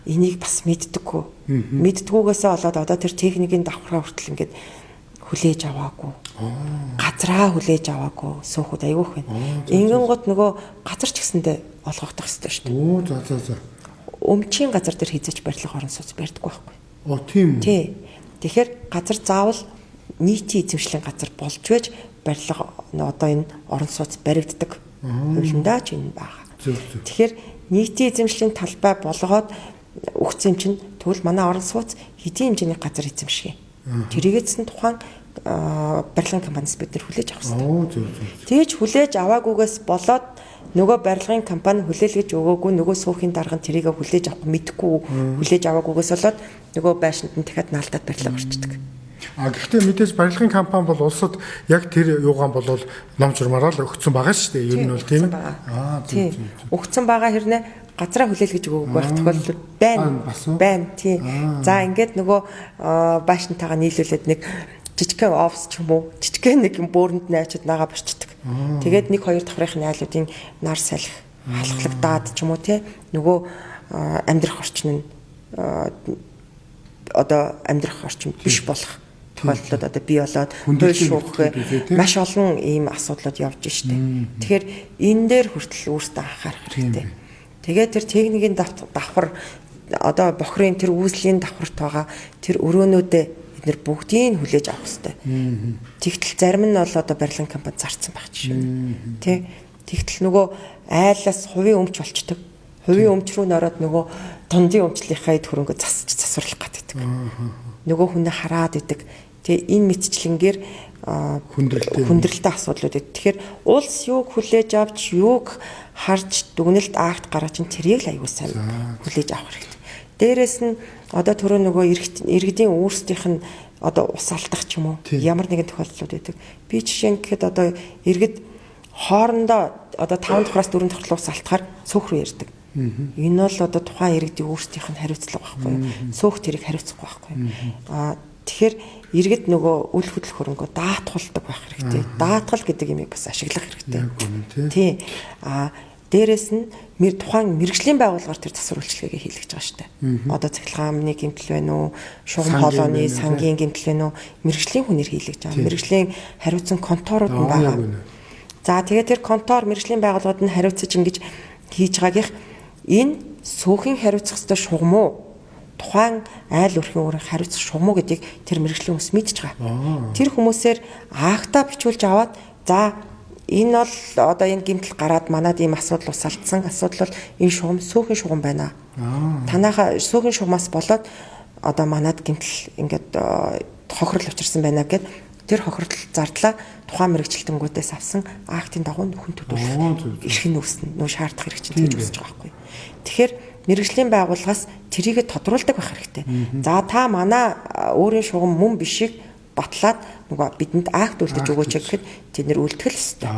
Speaker 2: энийг бас мэддэггүй. Мэддгүйгээсээ болоод одоо тэр техникийн давхраа хүртэл ингээд хүлээж аваагүй. Газраа хүлээж аваагүй сөөхүүд айгүйх байна. Ингэн гот нөгөө газар ч гэсэндээ олгогдох хэрэгтэй шүү дээ.
Speaker 1: За.
Speaker 2: Өмчийн газар дээр хизэж барилга орон сууц барьдаг байхгүй.
Speaker 1: Тийм үү?
Speaker 2: Тий. Тэгэхээр газар заавал нийтийн эзэмшлийн газар болж байж барилга одоо энэ орон сууц баригддаг. Хуулиндаа ч юм байна. Тэгэхээр нийтийн эзэмшлийн талбай болгоод өгсөн чинь тэгвэл манай орон сууц хэдийн хэмжээний газар эзэмшгэ. Тэрийгэцсэн тухайн барилгын компаниас бид нар хүлээж авах хэрэгтэй. Тэгж хүлээж аваагүйгээс болоод нөгөө барилгын компани хүлээлгэж өгөөгүй нөгөө суухийн дарга нь тэрийг хүлээж авах мэдэхгүй хүлээж аваагүйгээс болоод нөгөө байшинд нь дахиад наалтаад барилга орчдөг.
Speaker 1: Гэхдээ мэдээж барилгын компани бол улсад яг тэр юугаан болол ном журмаараа л өгсөн байгаа шүү дээ. Ер нь бол тийм.
Speaker 2: Тийм. Өгсөн байгаа хэрнээ газраа хүлээлгэж өгөөгүй байх тохиолдол байна. Тийм. За ингээд нөгөө баашинтайгаа нийлүүлээд нэг жижигхэн офс ч юм уу, жижигхэн нэг бөөрөнд найчууд наага барчдаг. Тэгээд 1-2 давхрын айлуудын нар салхи, халахлагдаад ч юм уу те нөгөө амьдрах орчин нь одоо амьдрах орчин биш болох тохиолдлууд одоо бий болоод хууль шуурх маш олон ийм асуудлууд явж штэ. Тэгэхээр энэ дээр хүртэл өөртөө анхаарах хэрэгтэй. Тэгээд тэр техникийн давхар одоо бохрын тэр үүслийн давхарт байгаа тэр өрөөнүүдээ бид нэр бүгдийг хүлээж авах хэрэгтэй. Тэгтэл зарим нь бол одоо барилгын компани зарцсан байх жишээ. Тэ. Тэгтэл нөгөө айлаас хувийн өмч болчдөг. Хувийн өмч рүү нөрөөд нөгөө дундын өмчлийнхаа хөрөнгө засварлах гэдэг. Нөгөө хүнээ хараад идэг. Тэгээ энэ мэтчлэнгээр хүндрэлтэй асуудлууд идэг. Тэгэхээр улс юуг хүлээж авч юуг харж дүгнэлт акт гаргаж ин тэрийг л аягүй сайн хүлээж авах хэрэгтэй. Дээрээс нь одоо түрүү нөгөө иргэдийн өөрсдийнх нь одоо ус алдах ч юм уу ямар нэгэн тохиолдлууд байдаг. Би жишээ нь гэхэд одоо иргэд хоорондоо одоо 5 давхраас 4 давхар ус алдахаар сөөх рүү ярьдаг. Энэ бол одоо тухайн иргэдийн өөрсдийнх нь хариуцлага байхгүй юу? Сөөх тэрийг хариуцахгүй байхгүй юу? Тэгэхээр иргэд нөгөө үл хөдлөх хөрөнгөө даатгуулдаг байх хэрэгтэй. Даатгал гэдэг юмыг бас ашиглах хэрэгтэй. Тийм. Дээрээс нь тухайн мэрэгжлийн байгууллагаар тэр засвар үйлчилгээгээ хийлгэж байгаа шүү дээ. Одоо цахилгаан амны гэмтэл байна уу, шугам хоолойны сангийн гэмтэл байна уу, мэрэгжлийн хүнээр хийлгэж байгаа. Мэрэгжлийн хариуцсан конторууд нь байгаа. За тэгээд тэр контор мэрэгжлийн байгууллагууд нь хариуцаж ингэж хийж байгаагийнх энэ сөөхийн хариуцах ёстой шугам уу? Тухайн айл өрхийн өөрийн хариуцах шугам уу гэдгийг тэр мэрэгжлийн хүмүүс мэдж байгаа. Тэр хүмүүсээр актаа бичүүлж аваад за энэ бол одоо энэ гэмтэл гараад манад ийм асуудал усалдсан асуудал бол энэ шугам сөөхийн шугам байна. Танайха сөөхийн шугамаас болоод одоо манад гэмтэл ингээд хохирол учирсан байна гэд тэр хохирол зардлаа тухайн мэрэгчлэлтэнгүүдээс авсан актын дагуу хүн төлөвлөх эрхэн нөөснө нөө шаардах хэрэг чинь тэгж үсэж байгаа байхгүй. Тэгэхээр мэрэгжлийн байгууллагаас тэрийг тодруулдаг байх хэрэгтэй. За та манай өөрийн шугам мөн бишийг батлаад нөгөө бидэнд акт үлдэж өгөөч гэхэд тэд нэр үлдэхэл ёстой.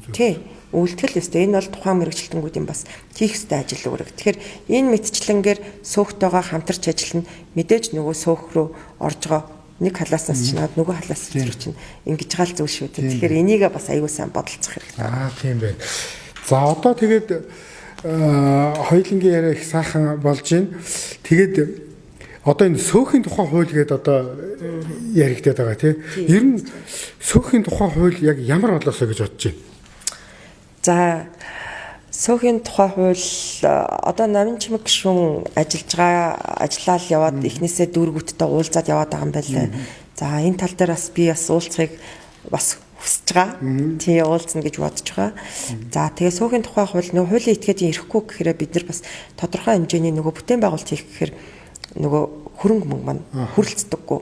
Speaker 2: Тий, үлдэхэл ёстой. Энэ бол тухайн мэрэгчлэлтэнгүүдийн бас хийх ёстой ажил үүрэг. Тэгэхээр энэ мэтчлэнгээр сөөхтэйгээ хамтарч ажиллана. Мэдээж нөгөө сөөх рүү орж байгаа нэг халааснаас ч наад нөгөө халаас чинь ингэж гал зүйл шүү дээ. Тэгэхээр энийг бас аюул сайн бодолцох хэрэгтэй.
Speaker 1: Тийм байна. За одоо тэгээд хоёулангийн яриа их сайхан болж байна. Тэгээд одоо энэ сөөхийн тухай хууль гэдэг одоо яригдаад байгаа тийм. Ер нь сөөхийн тухай хууль яг ямар болоосоо гэж бодож байна?
Speaker 2: За сөөхийн тухай хууль одоо Намын чимэг гишүүн ажиллаж байгаа ажиллаад яваад эхнээсээ дүүргүүдтэй уулзаад яваад байгаа юм байна. За энэ тал дээр бас би бас уулзахыг бас хүсэж байгаа. Тий уулзна гэж бодож байгаа. За тэгээ сөөхийн тухай хууль нөгөө хуулийн этгээдийн эрэхгүй гэхээр бид нар бас тодорхой хэмжээний нөгөө бүтээн байгуулалт хийх гэхээр нөгөө хөрөнгө мөнгө маань хүрэлцдэггүй.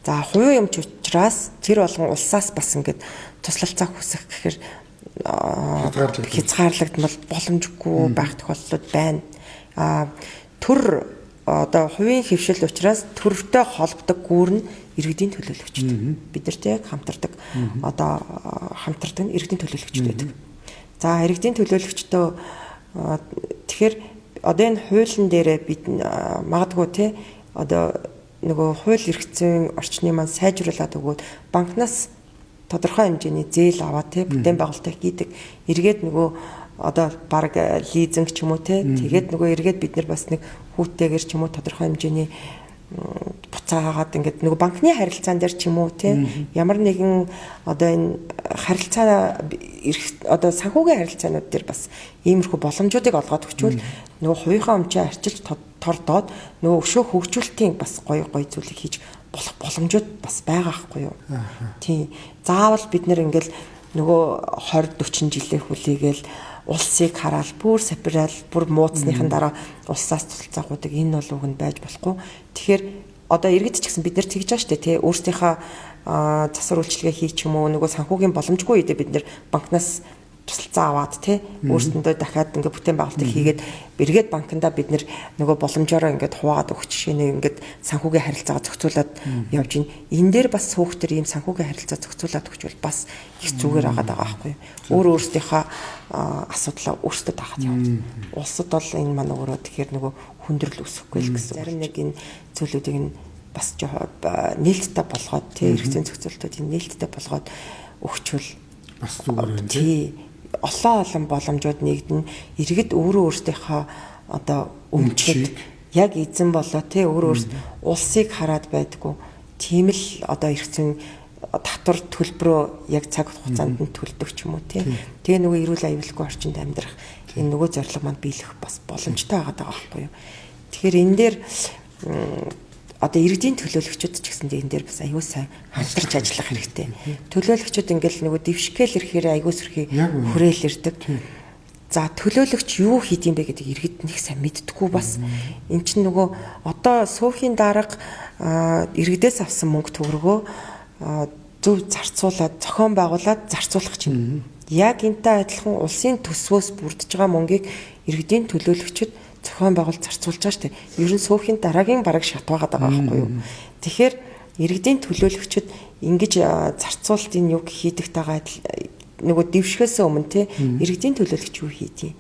Speaker 2: За хувийн юмч учраас тэр болгон улсаас бас ингээд туслалцаа хүсэх гэхээр хязгаарлагдмал боломжгүй байх тохиолдлууд байна. Төр одоо хувийн хөвшил учраас төрөвтэй холбодог гүүр нь иргэдийн төлөөлөгчд. Бид нартэй яг хамтардаг одоо хамтардаг нь иргэдийн төлөөлөгчд байдаг. За иргэдийн төлөөлөгчдөө тэгэхээр одоо энэ хуулийн дээрээ бид магадгүй тий одоо нөгөө хууль эрхцэн орчны маань сайжруулад өгөөд банкнаас тодорхой хэмжээний зээл аваад тий бүтээн байгуулалтаа хийдэг. Эргээд нөгөө одоо баг лизинг ч юм уу тий тэгээд нөгөө эргээд бид нар бас нэг хүүтэйгэр ч юм уу тодорхой хэмжээний буцаагаад ингээд нөгөө банкны харилцаан дээр ч юм уу тий ямар нэгэн одоо энэ харилцаа одоо санхүүгийн харилцаанууд дээр бас иймэрхүү боломжуудыг олгоод өгчвөл нөгөө хувийнхаа өмчөө арчилж тордоод нөгөө өшөө хөгжүүлэлтийн бас гоё зүйлийг хийж болох боломжууд бас байгаа хгүй юу. Тий. Заавал бид нэр ингээл нөгөө 20 40 жилийн хүлээгээл улсыг хараад бүр сапирал бүр мууцныхын дараа улсаас тусалцаагуудыг энэ бол уг нь байж болохгүй. Тэгэхээр одоо иргэд ч гэсэн бид нар тэгж байгаа шүү дээ тий өөрсдийнхөө засвар үйлчилгээ хийх юм уу нөгөө санхүүгийн боломжгүй үедээ бид нэр банкнаас тусалцаа аваад тий өөрсөндөө дахиад ингээд бүтээн байгуулалтыг хийгээд эргээд банкнда бид нөгөө боломжоор ингээд хуваагаад өгч жишээ нэг ингээд санхүүгийн харилцаагаа зохицуулаад явж байна. Энэ дээр бас сөөхтөр ийм санхүүгийн харилцаа зохицуулаад өгч бол бас их зүгээр агаад байгаа байхгүй юу. Өөрсдийнхөө асуудлаа өөрсдөө даахад явна. Улсад бол энэ маань өөрөө тэгэхээр нөгөө хүндрэл үүсэхгүй л гэсэн. Зарим нэг энэ зүйлүүдийг нь бас нээлттэй болгоод тий эрх зүйн зохицуултуудыг нээлттэй болгоод өгчвөл
Speaker 1: бас зүгээр юм
Speaker 2: тий олон боломжууд нэгдэн иргэд өөрөөсдийнхөө одоо өмчлөд яг эзэн болоо тий өөрөөс улсыг хараад байдгүй тийм л одоо эрх зүйн татвар төлбөрөө яг цаг хугацаанд нь төлдөг ч юм уу тий. Тэгээ нөгөө эрүүл аюулгүй орчинд амьдрах энэ нөгөө зорилго манд биелэх бас боломжтой байгаа байхгүй юу. Тэгэхээр энэ дээр одоо иргэдийн төлөөлөгчид ч гэсэндээ энэ дээр бас аюул сайн хамтарч ажиллах хэрэгтэй. Төлөөлөгчид ингээл нөгөө дэвшгээл ирэхээр аюул сэрхий хүрээл ирдэг. За төлөөлөгч юу хийдийм бэ гэдэг иргэд нэг сайн мэддэггүй бас. Эн чинь нөгөө одоо суухийн дарга иргэдээс авсан мөнгө төгрөгөө зөв зарцуулаад зохион байгуулад зарцуулах чинь. Яг энтэй адилхан улсын төсвөөс бүрдэж байгаа мөнгийг иргэдийн төлөөлөгчид зохион байгуулалт зарцуулж байгаа шүү дээ. Ер нь суухийн дараагийн бараг шат байгаа байхгүй юу. Тэгэхээр иргэдийн төлөөлөгчид ингэж зарцуулалтын юг хийдэгтэйгээ нөгөө дэвшгээс өмнө те иргэдийн төлөөлөгч юу хийдیں۔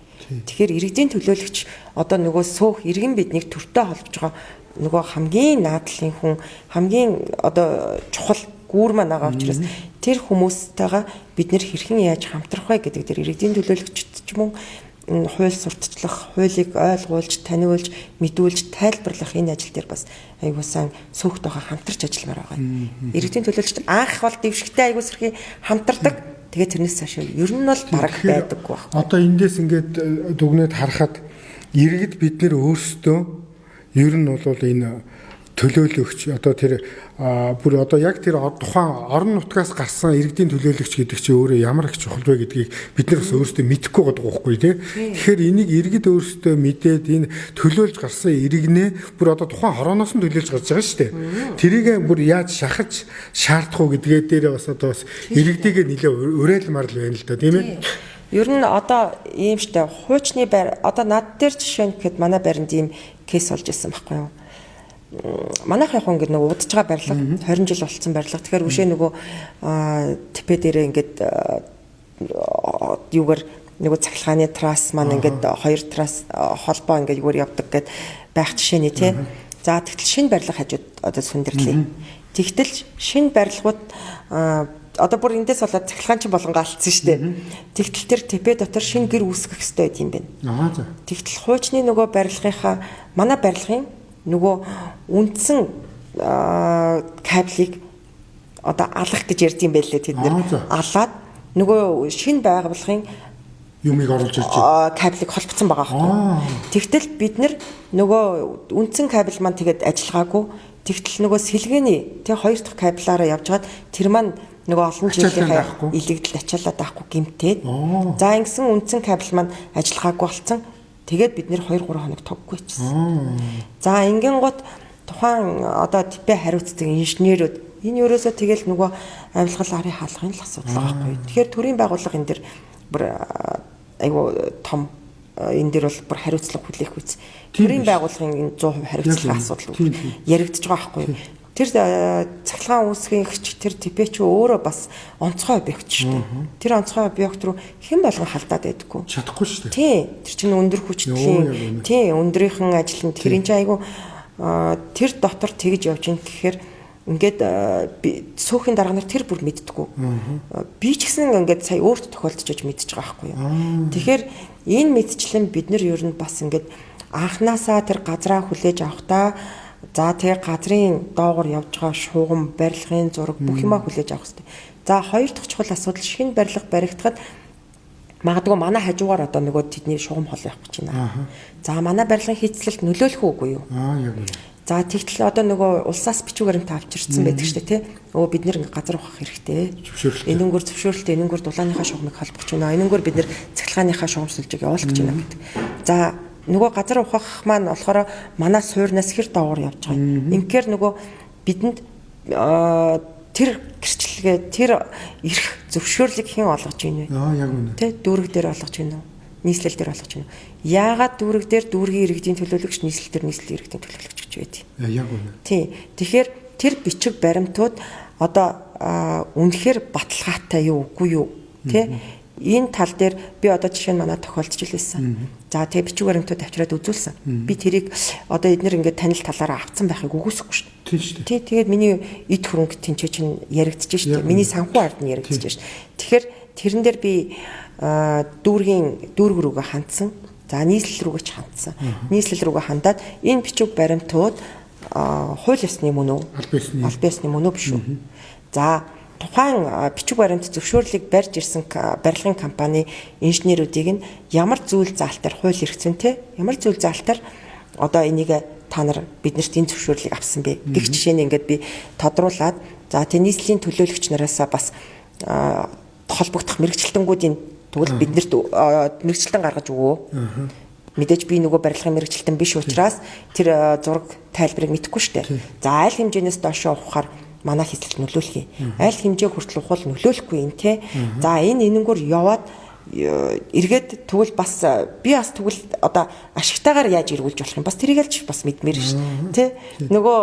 Speaker 2: Тэгэхээр иргэдийн төлөөлөгч одоо нөгөө суух иргэн биднийг төртөө холбож байгаа нөгөө хамгийн наадлын хүн хамгийн одоо чухал гүүр маань байгаа учраас тэр хүмүүстэйгээ бид нэр хэрхэн яаж хамтрах вэ гэдэг дээр иргэдийн төлөөлөгчд ч юм уу хууль сурталчлах, хуулийг ойлгуулж, таниулж, мэдүүлж, тайлбарлах энэ ажил дээр бас аягуулсан сүүхтэйгээ хамтарч ажилламаар байгаа. Иргэдийн төлөөлөгчд анх бол дэвшигтэй аягуулсрахыг хамтардаг. Тэгээд тэрнээс цааш ер нь бол бараг байдаггүй байна.
Speaker 1: Одоо эндээс ингээд дүгнээд харахад иргэд бид нэр өөрсдөө ер нь бол энэ төлөөлөгч одоо тэр бүр одоо яг тэр тухайн орон нутгаас гарсан иргэдийн төлөөлөгч гэдэг чинь өөрөө ямар их чухал вэ гэдгийг бид нар бас өөрсдөө мэдэхгүй байгаа байхгүй тий. Тэгэхээр энийг иргэд өөрсдөө мэдээд энэ төлөөлж гарсан иргэнээ бүр одоо тухайн хорооноос нь төлөөлж гарч байгаа шүү дээ. Тэрийг бүр яаж шахаж шаардах уу гэдгээ дээр бас одоо бас иргэдийгээ нэлээ уриалмаар л байна л да тийм ээ.
Speaker 2: Ер нь одоо ийм штэ хуучны байр одоо над дээр жишээ нь гэхэд манай байранд ийм кейс болж исэн байхгүй юу. Манайх яг ингээд нөгөө удаж байгаа барилга 20 жил болсон барилга. Тэгэхээр үшээ нөгөө тэпэ дээрээ ингээд юугаар нөгөө цахилгааны трасс маань ингээд хоёр трасс холбоо ингээд юугаар явдаг гэд байх жишээний тий. За тэгтэл шинэ барилга хажууд одоо сүндэрлээ. Тэгтэл шинэ барилгууд одоо бүр эндээс болоод цахилгаан чинь болгонго алдсан шүү дээ. Тэгтэл тэр тэпэ дотор шинэ гэр үүсгэх хэрэгтэй байт юм байна. Тэгтэл хуучны нөгөө барилгынхаа манай барилгын нөгөө үндсэн кабелийг одоо алах гэж ярьдсан байлээ тэд нэр алаад нөгөө шинэ байгууллагын
Speaker 1: юмыг оруулж ирж байна.
Speaker 2: Кабелийг холбоцсон байгаа байхгүй. Тэгтэл бид нөгөө үндсэн кабель маань тэгээд ажиллагаагүй. Тэгтэл нөгөө сэлгээний тэг хоёр дахь кабелаараа явж хаад тэр маань нөгөө олон жилийн илэгдэл ачаалаад байхгүй гэмтээд. За ингэсэн үндсэн кабель маань ажиллагаагүй болсон. Тэгээд бид нэр 2-3 хоног тоггүй хийчихсэн. За ингэн гот тухайн одоо тэпэ хариуцдаг инженерүүд энэ ерөөсөө тэгэл нөгөө авилгал арын хаалгын л асуудал байхгүй. Тэгэхээр төрийн байгууллага энэ дэр бүр айгу том энэ дэр бол бүр хариуцлага хүлээх үз. Төрийн байгууллагын 100% хариуцлага асуудал яригдж байгаа байхгүй. Тэр цахилгаан үүсгэгч тэр тэпэч өөрөө бас онцгой объект шүү дээ. Тэр онцгой объект руу хэн болгон халдаад байдаггүй.
Speaker 1: Чадахгүй шүү дээ.
Speaker 2: Тий. Тэр чинь өндөр хүчтэй. Тий, өндөрийнхэн ажил нь тэр энэ айгу тэр дотор тэгж явж ин гэхээр ингээд сүүхийн дарга нар тэр бүр мэддэггүй. Би ч гэсэн ингээд сая өөрт тохиолдож мэдчихэж байгаа байхгүй юу. Тэгэхээр энэ мэдчлэн бид нар ер нь бас ингээд анханасаа тэр газраа хүлээж авахдаа за тэгээ газрын доогор явж байгаа шууган, барилгын зураг бүх юмаа хүлээж авах хэрэгтэй. За хоёр дахь чухал асуудал шинэ барилга баригдахад магадгүй манай хажуугаар одоо нөгөө тэдний шугам хол явах гэж байна. За манай барилгын хийцлэлт нөлөөлөх үгүй юу?
Speaker 1: Яг үнэ.
Speaker 2: За тэгтэл одоо нөгөө улсаас бичүүгээр нь авчирсан байдаг шүү дээ тий. Өө бид нэр газар ухах хэрэгтэй. Энэнгөр зөвшөөрлөлтөө энэнгөр дулааныхаа шугамыг холбох гэж байна. Энэнгөр бид нэр цахилгааныхаа шугамсалжийг явуулах гэж байна гэдэг. За нөгөө газар ухах маань болохоор манай суурнаас хэр доогуур явж байгаа юм. Инхээр нөгөө бидэнд тэр гэрчлэгээ тэр эрх зөвшөөрлийг хэн олгож ийн вэ?
Speaker 1: Яг үнэ.
Speaker 2: Тэ дүүрэг дээр олгож ийн үү? Нийслэл дээр олгож ийн үү? Яагаад дүүрэг дээр дүүргийн иргэдийн төлөөлөгч, нийслэл дээр нийслэлийн иргэдийн төлөөлөгч гэж байдгийг.
Speaker 1: Яг үнэ.
Speaker 2: Тий. Тэгэхээр тэр бичиг баримтууд одоо үнэхээр баталгаатай юу үгүй юу? Тэ? Энэ тал дээр би одоо жишээ нь манай тохиолдож илсэн. За тэгээ бичиг баримтууд авчираад үзүүлсэн. Би тэрийг одоо эднэр ингээд танил талаараа авцсан байхыг үгүйсэхгүй шүү дээ.
Speaker 1: Тийм шүү дээ.
Speaker 2: Тий, тэгээд миний эд хөрөнгө тэнцээ чинь яригдчихэж шүү дээ. Миний санхүү ард нь яригдчихэж шүү. Тэгэхээр тэрэн дээр би дүүрэг рүүгээ хандсан. За нийслэл рүүгээ ч хандсан. Нийслэл рүүгээ хандаад энэ бичиг баримтууд хууль ёсны мөн үү? Аль биесны мөн үү биш үү? За тухайн бичиг баримт зөвшөөрлийг барьж ирсэн барилгын компани инженерүүдийг нь ямар зүйл заалтаар хууль эрх зүйнтэй ямар зүйл заалтаар одоо энийг та нар биднэрт энэ зөвшөөрлийг авсан бэ гэх жишээний ингээд би тодруулаад за тэ нийслэлийн төлөөлөгч нараасаа бас холбогдох мэрэгчлэлтэнгүүдийн тэгвэл биднэрт мэрэгчлэлтэн гаргаж өгөө. Мэдээж би нөгөө барилгын мэрэгчлэлтэн биш учраас тэр зураг тайлбарыг мэдэхгүй шүү дээ. За аль хэмжээнээс доошоо ухахаар манай хэсэлт нөлөөлөх юм. Аль хэмжээ хүртэл ухвал нөлөөлөхгүй юм те. За энэ энэнгөр яваад эргээд тэгвэл бас би бас тэгвэл одоо ашигтайгаар яаж эргүүлж болох юм. Бас тэрийг л ч бас мэдмээр шүү дээ. Тэ нөгөө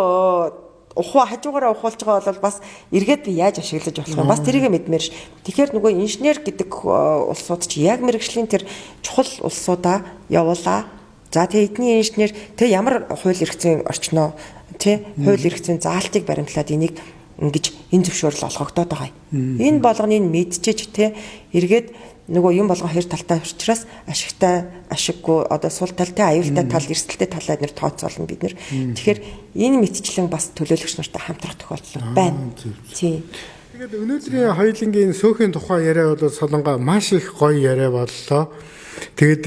Speaker 2: хажуугаараа ухуулж байгаа бол бас эргээд би яаж ашиглаж болох юм. Бас тэрийг мэдмээр ш. Тэгэхээр нөгөө инженер гэдэг улсууд чи яг мэрэгжлийн тэр чухал улсуудаа явуулаа. За тэгээ эдний инженер тэг ямар хууль эрх зүйн орчноо тий хууль эрх зүйн заалтыг баримтлаад энийг ингэж энэ зөвшөөрөл олгогдоод байгаа юм. Энэ болгоныг мэдчихэж тий эргээд нөгөө юм болгон хоёр талтай учраас ашигтай ашиггүй одоо сул талтай аюултай тал эрсдэлтэй талаа нэр тооцоолно бид нэр. Тэгэхээр энэ мэтчлэн бас төлөөлөгч нартай хамтрах тохиолдол байна. Тий.
Speaker 1: Тэгээд өнөөдрийн хоёулангийн сөөхийн тухай яриа бол Солонгоо маш их гоё яриа боллоо. Тэгэд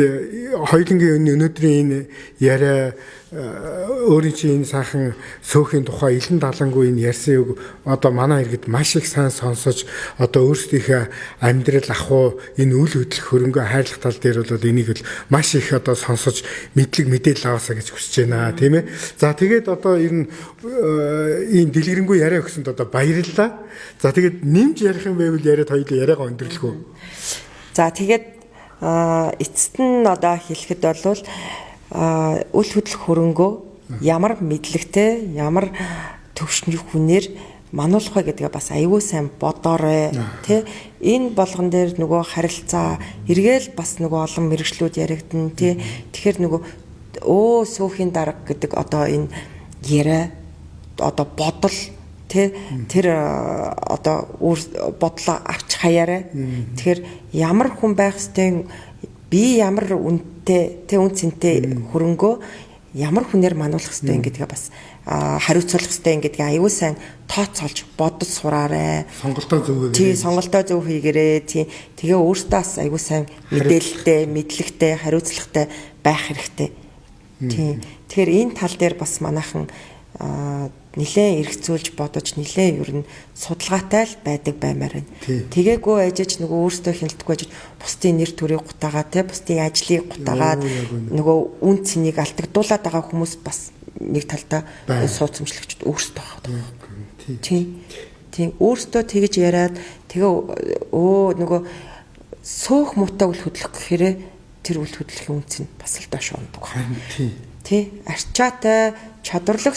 Speaker 1: хоёулангийн өнөөдрийн энэ яриа өөрийн чинь энэ сайхан сөөхийн тухай илэн далангүй энэ ярьсан үг одоо манай иргэд маш их сайн сонсож одоо өөрсдийнхээ амьдрал ахуй энэ үйл хөдлөх хөрөнгө хайрлах тал дээр бол энийг л маш их одоо сонсож мэдлэг мэдээлэл аваасаа гэж хүсэж байна тийм ээ. За тэгээд одоо энэ дэлгэрэнгүй яриа өгсөнд одоо баярлалаа. За тэгээд нэмж ярих юм байвал яриад хоёул яриагаа өндөрлөх үү.
Speaker 2: За тэгээд эцэст нь одоо хэлэхэд бол үйл хөдлөх хөрөнгөө ямар мэдлэгтэй ямар төвшний хүнээр мануулах вэ гэдгээ бас аюул сайн бодоорой тий энэ болгон дээр нөгөө харилцаа эргээл бас нөгөө олон мэрэгчлүүд яригдана тий тэгэхээр нөгөө сөөхийн дарга гэдэг одоо энэ яриа одоо бодол тий тэр одоо бодлоо авч хаяарай тэгэхээр ямар хүн байх ёстой би ямар үнэтэй тэ үн цэнтэй хөрөнгөө ямар хүнээр мануулах ёстой гэдгээ бас хариуцуулах ёстой гэдгээ аюул сайн тооцоолж бодож сураарай.
Speaker 1: Сонголтоо зөв хийгээрэй.
Speaker 2: Тий, сонголтоо зөв хийгээрэй. Тий. Тэгээ өөртөө бас аюул сайн мэдээлэлтэй, мэдлэгтэй, хариуцлагатай байх хэрэгтэй. Тий. Тэгэхээр энэ тал дээр бас манайхан нилээн эргцүүлж бодож нилээн ер нь судалгаатай л байдаг баймаар байна. Тэгээгүй ажиж нөгөө өөртөө хяналтгүй ажиж бусдын нэр төрийг гутаагаа те бусдын ажлыг гутаагаад нөгөө үн цэнийг алдагдуулаад байгаа хүмүүс бас нэг талдаа сууцамжлагчд өөрсдөө байгаа. Тийм өөрсдөө тэгж яриад тэгээ нөгөө сөөх муутай үл хөдлөх гэхээрээ тэр үл хөдлөхийн үн цэн бас л доош ундаг. Тий арчаатай чадварлаг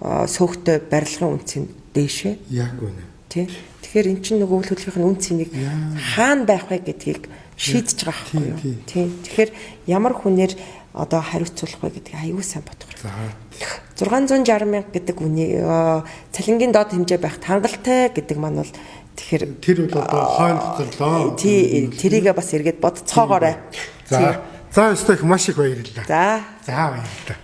Speaker 2: сөөхтэй барилгын үнцийн дээшээ.
Speaker 1: Яг үнэ.
Speaker 2: Тий. Тэгэхээр эн чинь нөгөө үйл хөдлөлийн үн цэнийг хаана байх вэ гэдгийг шийдэж байгаа байхгүй юу? Тий. Тэгэхээр ямар хүнээр одоо хариуцуулах вэ гэдгийг аюул сайн бодох хэрэгтэй. 660 мянга гэдэг үний цалингийн доод хэмжээ байх хангалттай гэдэг маань бол тэгэхээр
Speaker 1: тэр бол одоо хойноцлоо.
Speaker 2: Тий. Тэрийгээ бас эргээд бодцоогоорой.
Speaker 1: За. За өстөх маш их баярлалаа.
Speaker 2: За
Speaker 1: баярлалаа.